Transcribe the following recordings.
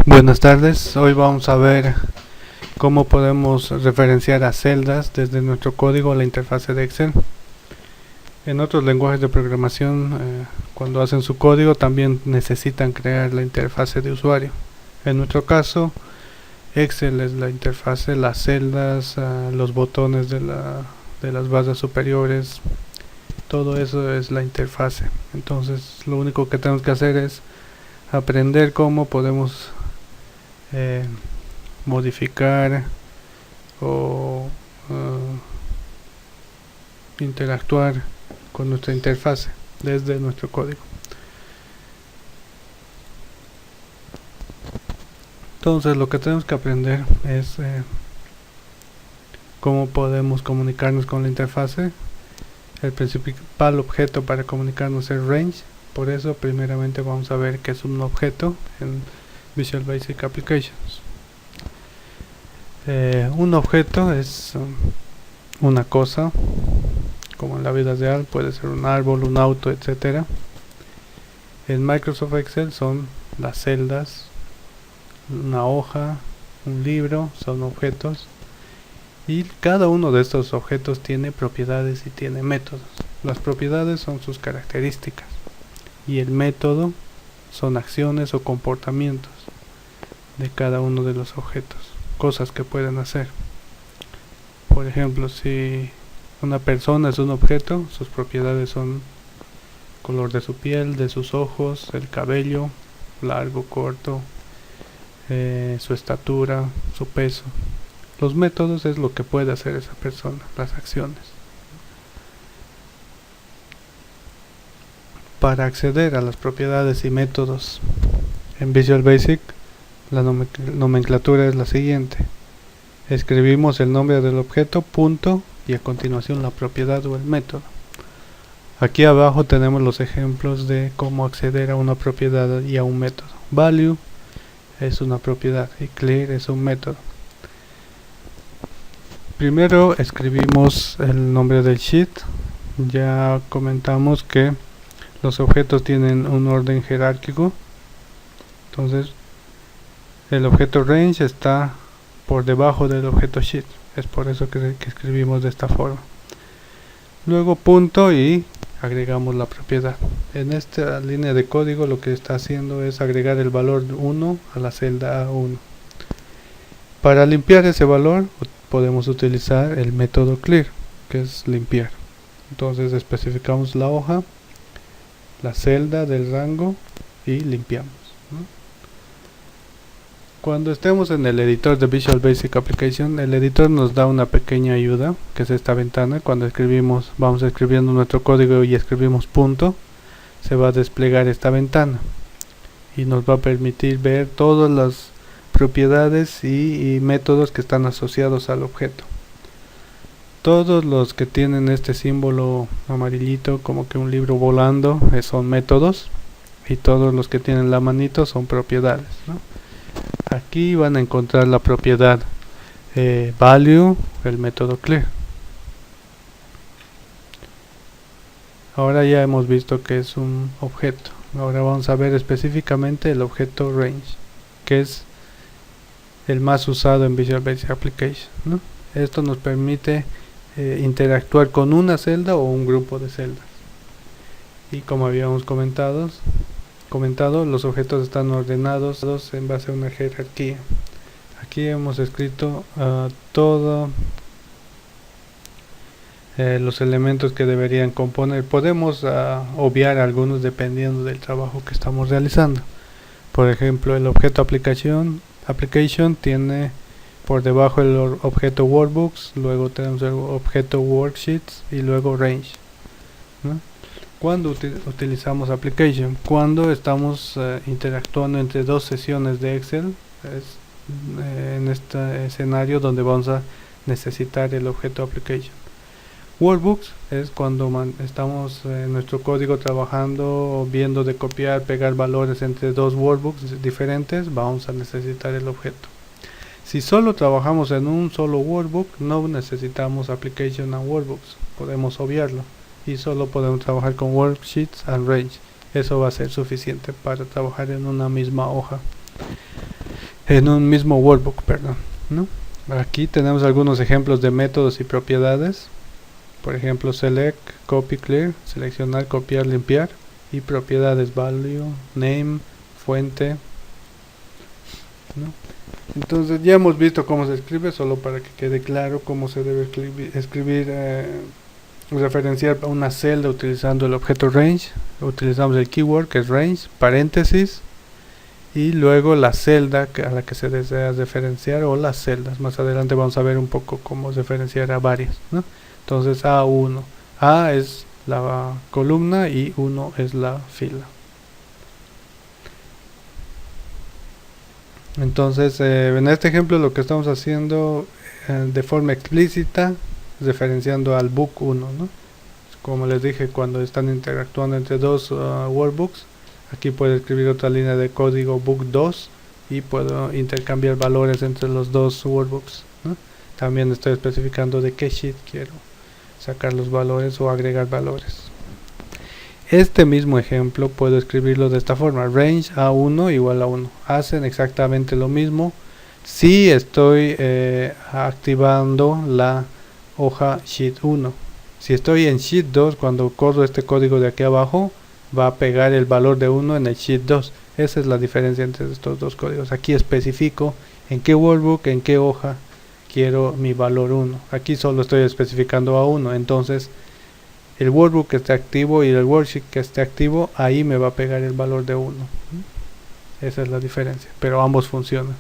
Buenas tardes, hoy vamos a ver cómo podemos referenciar a celdas desde nuestro código a la interfase de Excel. En otros lenguajes de programación, cuando hacen su código también necesitan crear la interfase de usuario. En nuestro caso, Excel es la interfase, las celdas, los botones de las barras superiores, todo eso es la interfase. Entonces lo único que tenemos que hacer es aprender cómo podemos modificar o interactuar con nuestra interfase desde nuestro código. Entonces lo que tenemos que aprender es cómo podemos comunicarnos con la interfase. El principal objeto para comunicarnos es range, por eso primeramente vamos a ver qué es un objeto en Visual Basic Applications. Un objeto es una cosa, como en la vida real, puede ser un árbol, un auto, etc. En Microsoft Excel son las celdas, una hoja, un libro, son objetos, y cada uno de estos objetos tiene propiedades y tiene métodos. Las propiedades son sus características y el método son acciones o comportamientos de cada uno de los objetos, cosas que pueden hacer. Por ejemplo, si una persona es un objeto, sus propiedades son color de su piel, de sus ojos, el cabello, largo, corto, su estatura, su peso. Los métodos es lo que puede hacer esa persona, las acciones. Para acceder a las propiedades y métodos en Visual Basic, la nomenclatura es la siguiente. Escribimos el nombre del objeto, punto, y a continuación la propiedad o el método. Aquí abajo tenemos los ejemplos de cómo acceder a una propiedad y a un método. Value es una propiedad y clear es un método. Primero escribimos el nombre del sheet. Ya comentamos que los objetos tienen un orden jerárquico. Entonces el objeto range está por debajo del objeto sheet, es por eso que escribimos de esta forma. Luego punto y agregamos la propiedad. En esta línea de código lo que está haciendo es agregar el valor 1 a la celda A1. Para limpiar ese valor podemos utilizar el método clear, que es limpiar. Entonces especificamos la hoja, la celda del rango y limpiamos, ¿no? Cuando estemos en el editor de Visual Basic Application, el editor nos da una pequeña ayuda, que es esta ventana. Cuando escribimos, vamos escribiendo nuestro código y escribimos punto, se va a desplegar esta ventana y nos va a permitir ver todas las propiedades y métodos que están asociados al objeto. Todos los que tienen este símbolo amarillito, como que un libro volando, son métodos, y todos los que tienen la manito son propiedades, ¿no? Aquí van a encontrar la propiedad value, el método clear. Ahora ya hemos visto que es un objeto. Ahora vamos a ver específicamente el objeto range, que es el más usado en Visual Basic Application, ¿no? Esto nos permite interactuar con una celda o un grupo de celdas. Y como habíamos comentado, los objetos están ordenados en base a una jerarquía. Aquí hemos escrito todos los elementos que deberían componer. Podemos obviar algunos dependiendo del trabajo que estamos realizando. Por ejemplo, el objeto application tiene por debajo el objeto workbooks, luego tenemos el objeto worksheets y luego range, ¿no? Cuando utilizamos application, cuando estamos interactuando entre dos sesiones de Excel, en este escenario donde vamos a necesitar el objeto application. Workbooks es cuando estamos en nuestro código trabajando, viendo de copiar, pegar valores entre dos workbooks diferentes, vamos a necesitar el objeto. Si solo trabajamos en un solo workbook, no necesitamos application and workbooks, podemos obviarlo y solo podemos trabajar con worksheets and range. Eso va a ser suficiente para trabajar en una misma hoja. en un mismo workbook, perdón, ¿no? Aquí tenemos algunos ejemplos de métodos y propiedades. Por ejemplo, select, copy, clear, seleccionar, copiar, limpiar. Y propiedades, value, name, fuente, ¿no? Entonces ya hemos visto cómo se escribe, solo para que quede claro cómo se debe escribir, referenciar una celda utilizando el objeto range. Utilizamos el keyword que es range, paréntesis, y luego la celda a la que se desea referenciar, o las celdas. Más adelante vamos a ver un poco cómo referenciar a varias, ¿no? Entonces A1, A es la columna y 1 es la fila. Entonces en este ejemplo lo que estamos haciendo de forma explícita, referenciando al book 1, ¿no? Como les dije, cuando están interactuando entre dos workbooks, aquí puedo escribir otra línea de código book 2 y puedo intercambiar valores entre los dos workbooks, ¿no? También estoy especificando de qué sheet quiero sacar los valores o agregar valores. Este mismo ejemplo puedo escribirlo de esta forma: range A1 igual a 1. Hacen exactamente lo mismo si estoy activando la hoja sheet 1. Si estoy en sheet 2, cuando corro este código de aquí abajo, va a pegar el valor de 1 en el sheet 2. Esa es la diferencia entre estos dos códigos. Aquí especifico en qué workbook, en qué hoja quiero mi valor 1. Aquí solo estoy especificando A1, entonces el workbook que esté activo y el worksheet que esté activo, ahí me va a pegar el valor de 1. Esa es la diferencia, pero ambos funcionan.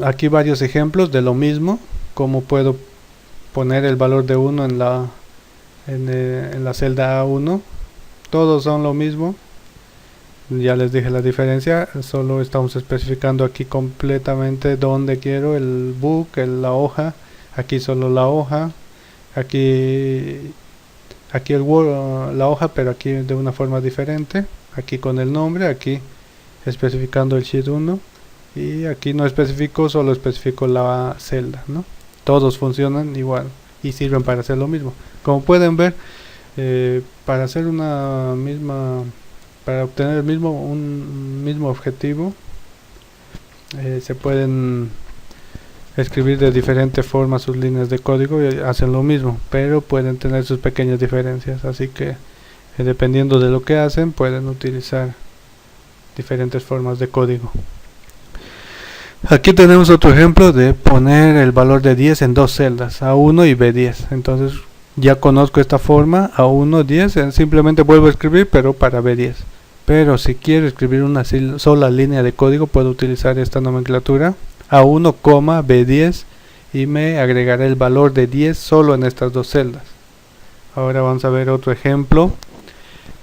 Aquí varios ejemplos de lo mismo, cómo puedo poner el valor de 1 en la celda A1. Todos son lo mismo, ya les dije la diferencia, solo estamos especificando aquí completamente dónde quiero el book, la hoja. Aquí solo la hoja, aquí la hoja, pero aquí de una forma diferente, aquí con el nombre, aquí especificando el sheet 1, y aquí no especifico, solo especifico la celda, ¿no? Todos funcionan igual y sirven para hacer lo mismo. Como pueden ver, para hacer para obtener un mismo objetivo, se pueden escribir de diferente forma sus líneas de código y hacen lo mismo, pero pueden tener sus pequeñas diferencias, así que dependiendo de lo que hacen pueden utilizar diferentes formas de código. Aquí tenemos otro ejemplo de poner el valor de 10 en dos celdas, A1 y B10. Entonces ya conozco esta forma, A1, 10, simplemente vuelvo a escribir, pero para B10. Pero si quiero escribir una sola línea de código, puedo utilizar esta nomenclatura, A1, B10, y me agregaré el valor de 10 solo en estas dos celdas. Ahora vamos a ver otro ejemplo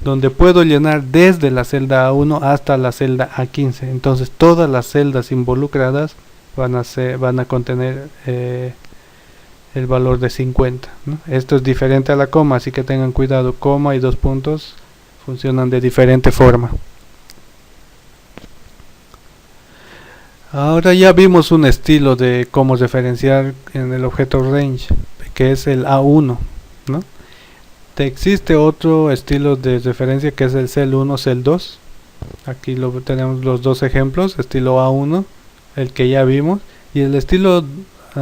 donde puedo llenar desde la celda A1 hasta la celda A15. Entonces todas las celdas involucradas van a contener el valor de 50, ¿no? Esto es diferente a la coma, así que tengan cuidado. Coma y dos puntos funcionan de diferente forma. Ahora ya vimos un estilo de cómo referenciar en el objeto range, que es el A1, ¿no? Existe otro estilo de referencia que es el cell 1, cell 2. Aquí tenemos los dos ejemplos, estilo A1, el que ya vimos, y el estilo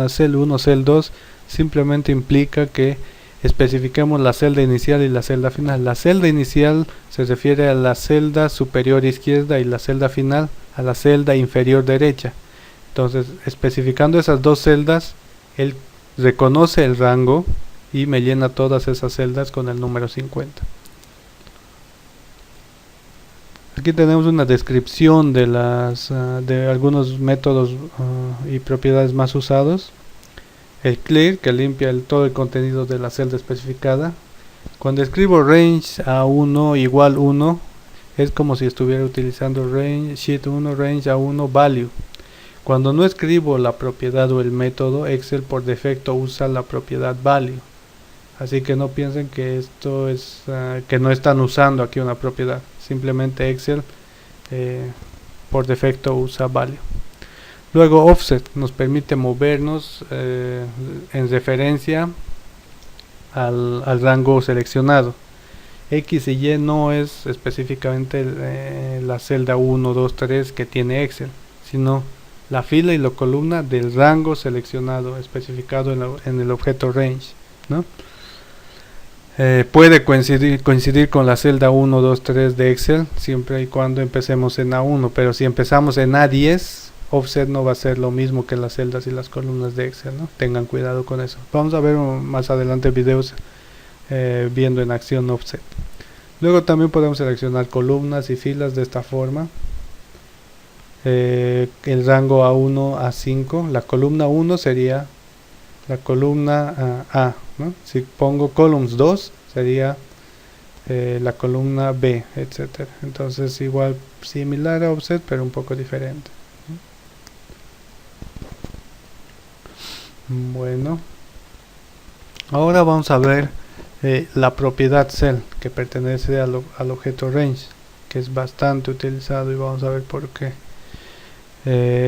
cell 1, cell 2 simplemente implica que especifiquemos la celda inicial y la celda final. La celda inicial se refiere a la celda superior izquierda y la celda final a la celda inferior derecha. Entonces, especificando esas dos celdas, él reconoce el rango y me llena todas esas celdas con el número 50. Aquí tenemos una descripción de algunos métodos y propiedades más usados. El clear, que limpia todo el contenido de la celda especificada. Cuando escribo range A1 igual 1, es como si estuviera utilizando range sheet 1 range A1 value. Cuando no escribo la propiedad o el método, Excel por defecto usa la propiedad value. Así que no piensen que esto es que no están usando aquí una propiedad. Simplemente Excel por defecto usa value. Luego offset nos permite movernos en referencia al rango seleccionado. X y Y no es específicamente la celda 1, 2, 3 que tiene Excel, sino la fila y la columna del rango seleccionado, especificado en el objeto range, ¿no? Puede coincidir con la celda 1, 2, 3 de Excel, siempre y cuando empecemos en A1, pero si empezamos en A10, offset no va a ser lo mismo que las celdas y las columnas de Excel, ¿no? Tengan cuidado con eso. Vamos a ver más adelante videos viendo en acción offset. Luego también podemos seleccionar columnas y filas de esta forma. El rango A1, A5, la columna 1 sería la columna A, ¿no? Si pongo columns 2 sería la columna B, etcétera. Entonces igual similar a offset pero un poco diferente. Bueno, ahora vamos a ver la propiedad cell que pertenece al objeto range, que es bastante utilizado y vamos a ver por qué.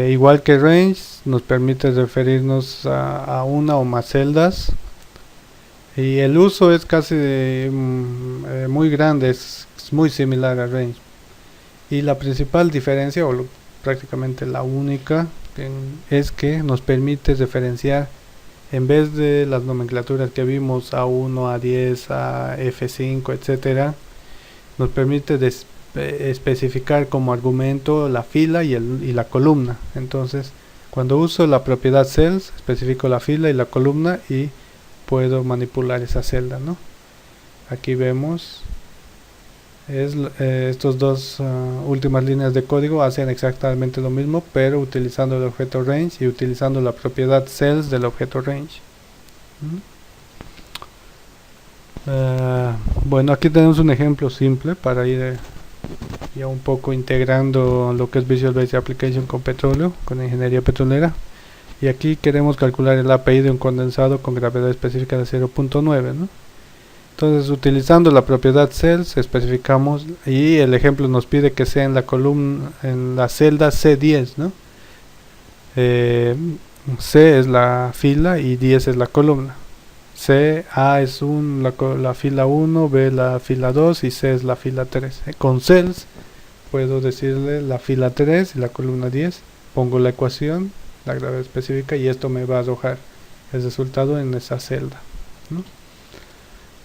Igual que range nos permite referirnos a una o más celdas, y el uso es casi muy grande, es muy similar a range, y la principal diferencia prácticamente la única es que nos permite referenciar, en vez de las nomenclaturas que vimos A1, A10, a F5, etcétera, nos permite especificar como argumento la fila y la columna. Entonces, cuando uso la propiedad cells, especifico la fila y la columna y puedo manipular esa celda, ¿no? Aquí vemos estos dos últimas líneas de código hacen exactamente lo mismo, pero utilizando el objeto range y utilizando la propiedad cells del objeto range. Bueno, aquí tenemos un ejemplo simple para ir ya un poco integrando lo que es Visual Basic Application con petróleo, con ingeniería petrolera. Y aquí queremos calcular el API de un condensado con gravedad específica de 0.9, ¿no? Entonces, utilizando la propiedad cells, especificamos, y el ejemplo nos pide que sea en la columna, en la celda C10, ¿no? C es la fila y 10 es la columna. C, A es la fila 1, B la fila 2 y C es la fila 3. Con cells puedo decirle la fila 3 y la columna 10, pongo la ecuación, la gravedad específica, y esto me va a arrojar el resultado en esa celda, ¿no?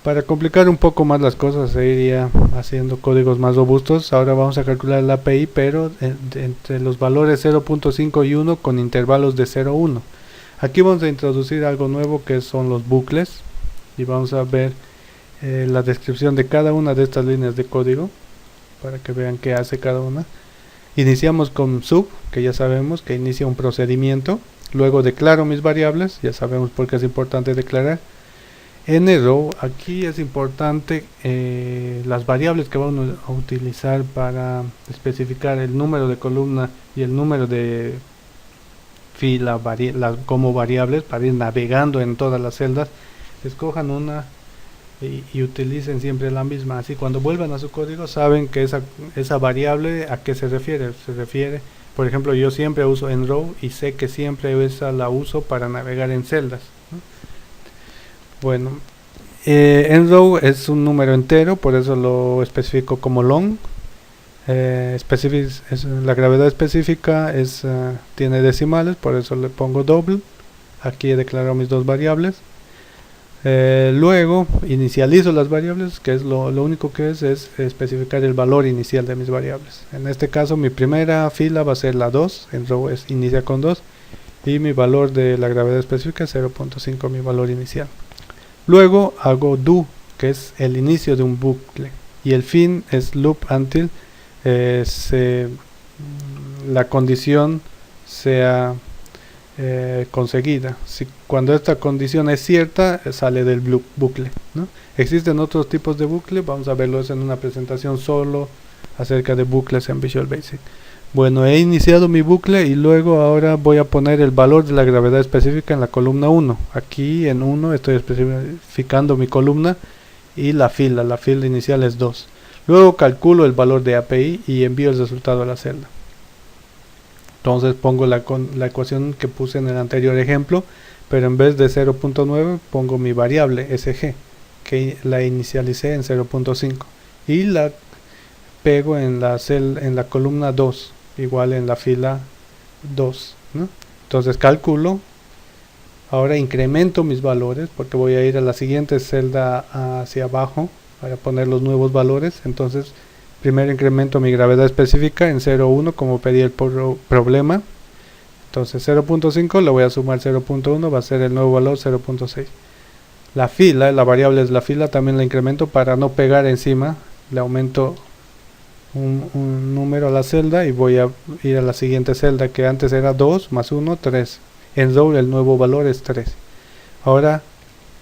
Para complicar un poco más las cosas, se iría haciendo códigos más robustos. Ahora vamos a calcular el API, pero entre los valores 0.5 y 1 con intervalos de 0 a 1. Aquí vamos a introducir algo nuevo que son los bucles, y vamos a ver la descripción de cada una de estas líneas de código para que vean qué hace cada una. Iniciamos con sub, que ya sabemos que inicia un procedimiento. Luego declaro mis variables, ya sabemos por qué es importante declarar. nrow, aquí es importante las variables que vamos a utilizar para especificar el número de columna y el número de fila como variables para ir navegando en todas las celdas. Escojan una y utilicen siempre la misma, así cuando vuelvan a su código saben que esa variable a qué se refiere. Por ejemplo, yo siempre uso nrow y sé que siempre esa la uso para navegar en celdas, ¿no? Bueno, nrow es un número entero, por eso lo especifico como long. La gravedad específica tiene decimales, por eso le pongo double. Aquí he declarado mis dos variables. Luego inicializo las variables, que es lo único que es especificar el valor inicial de mis variables. En este caso mi primera fila va a ser la 2, nrow inicia con 2, y mi valor de la gravedad específica es 0.5, mi valor inicial. Luego hago do, que es el inicio de un bucle, y el fin es loop until la condición sea conseguida. Cuando esta condición es cierta, sale del bucle, ¿no? Existen otros tipos de bucle, vamos a verlos en una presentación solo acerca de bucles en Visual Basic. Bueno, he iniciado mi bucle y luego ahora voy a poner el valor de la gravedad específica en la columna 1. Aquí en 1 estoy especificando mi columna y la fila inicial es 2. Luego calculo el valor de API y envío el resultado a la celda. Entonces pongo la ecuación que puse en el anterior ejemplo, pero en vez de 0.9 pongo mi variable SG. que la inicialicé en 0.5 y la pego en la columna 2, igual en la fila 2, ¿no? Entonces calculo, ahora incremento mis valores porque voy a ir a la siguiente celda hacia abajo para poner los nuevos valores. Entonces primero incremento mi gravedad específica en 0.1 como pedí el problema. Entonces 0.5 le voy a sumar 0.1, va a ser el nuevo valor 0.6. La fila, la variable es la fila, también la incremento para no pegar encima. Le aumento un número a la celda y voy a ir a la siguiente celda, que antes era 2 más 1, 3. En doble el nuevo valor es 3. Ahora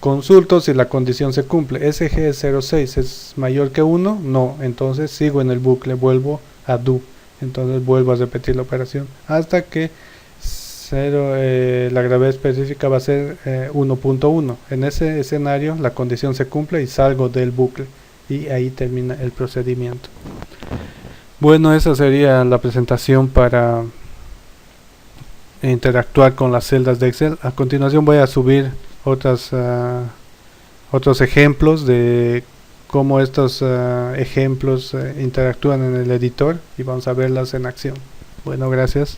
consulto si la condición se cumple. SG06 es mayor que 1, no, entonces sigo en el bucle, vuelvo a do. Entonces vuelvo a repetir la operación hasta que la gravedad específica va a ser 1.1. En ese escenario la condición se cumple y salgo del bucle y ahí termina el procedimiento. Bueno, esa sería la presentación para interactuar con las celdas de Excel. A continuación voy a subir otros ejemplos de cómo estos ejemplos interactúan en el editor y vamos a verlas en acción. Bueno, gracias.